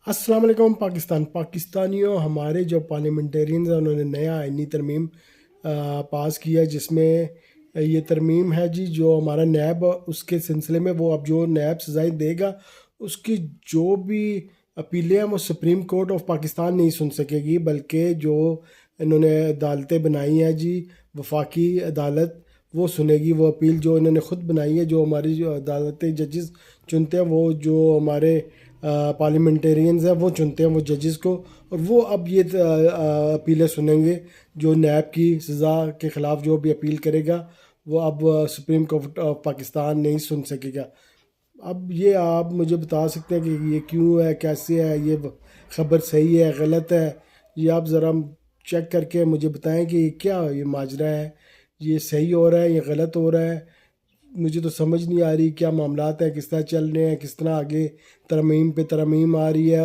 السلام علیکم پاکستانیوں، ہمارے جو پارلیمنٹیرینز ہیں انہوں نے نیا آئینی ترمیم پاس کیا ہے، جس میں یہ ترمیم ہے جی جو ہمارا نیب اس کے سلسلے میں وہ اب جو نیب سزائیں دے گا اس کی جو بھی اپیلیں ہیں وہ سپریم کورٹ آف پاکستان نہیں سن سکے گی، بلکہ جو انہوں نے عدالتیں بنائی ہیں جی، وفاقی عدالت وہ سنے گی وہ اپیل جو انہوں نے خود بنائی ہے۔ جو ہماری جو عدالتیں ججز چنتے ہیں، وہ جو ہمارے پارلیمنٹیرینز ہیں وہ چنتے ہیں وہ ججز کو، اور وہ اب یہ اپیلیں سنیں گے۔ جو نیب کی سزا کے خلاف جو بھی اپیل کرے گا وہ اب سپریم کورٹ آف پاکستان نہیں سن سکے گا۔ اب یہ آپ مجھے بتا سکتے ہیں کہ یہ کیوں ہے، کیسے ہے، یہ خبر صحیح ہے غلط ہے؟ یہ آپ ذرا چیک کر کے مجھے بتائیں کہ یہ کیا یہ ماجرا ہے، یہ صحیح ہو رہا ہے یہ غلط ہو رہا ہے؟ مجھے تو سمجھ نہیں آ رہی کیا معاملات ہیں، کس طرح چل رہے ہیں، کس طرح آگے ترمیم پہ ترمیم آ رہی ہے۔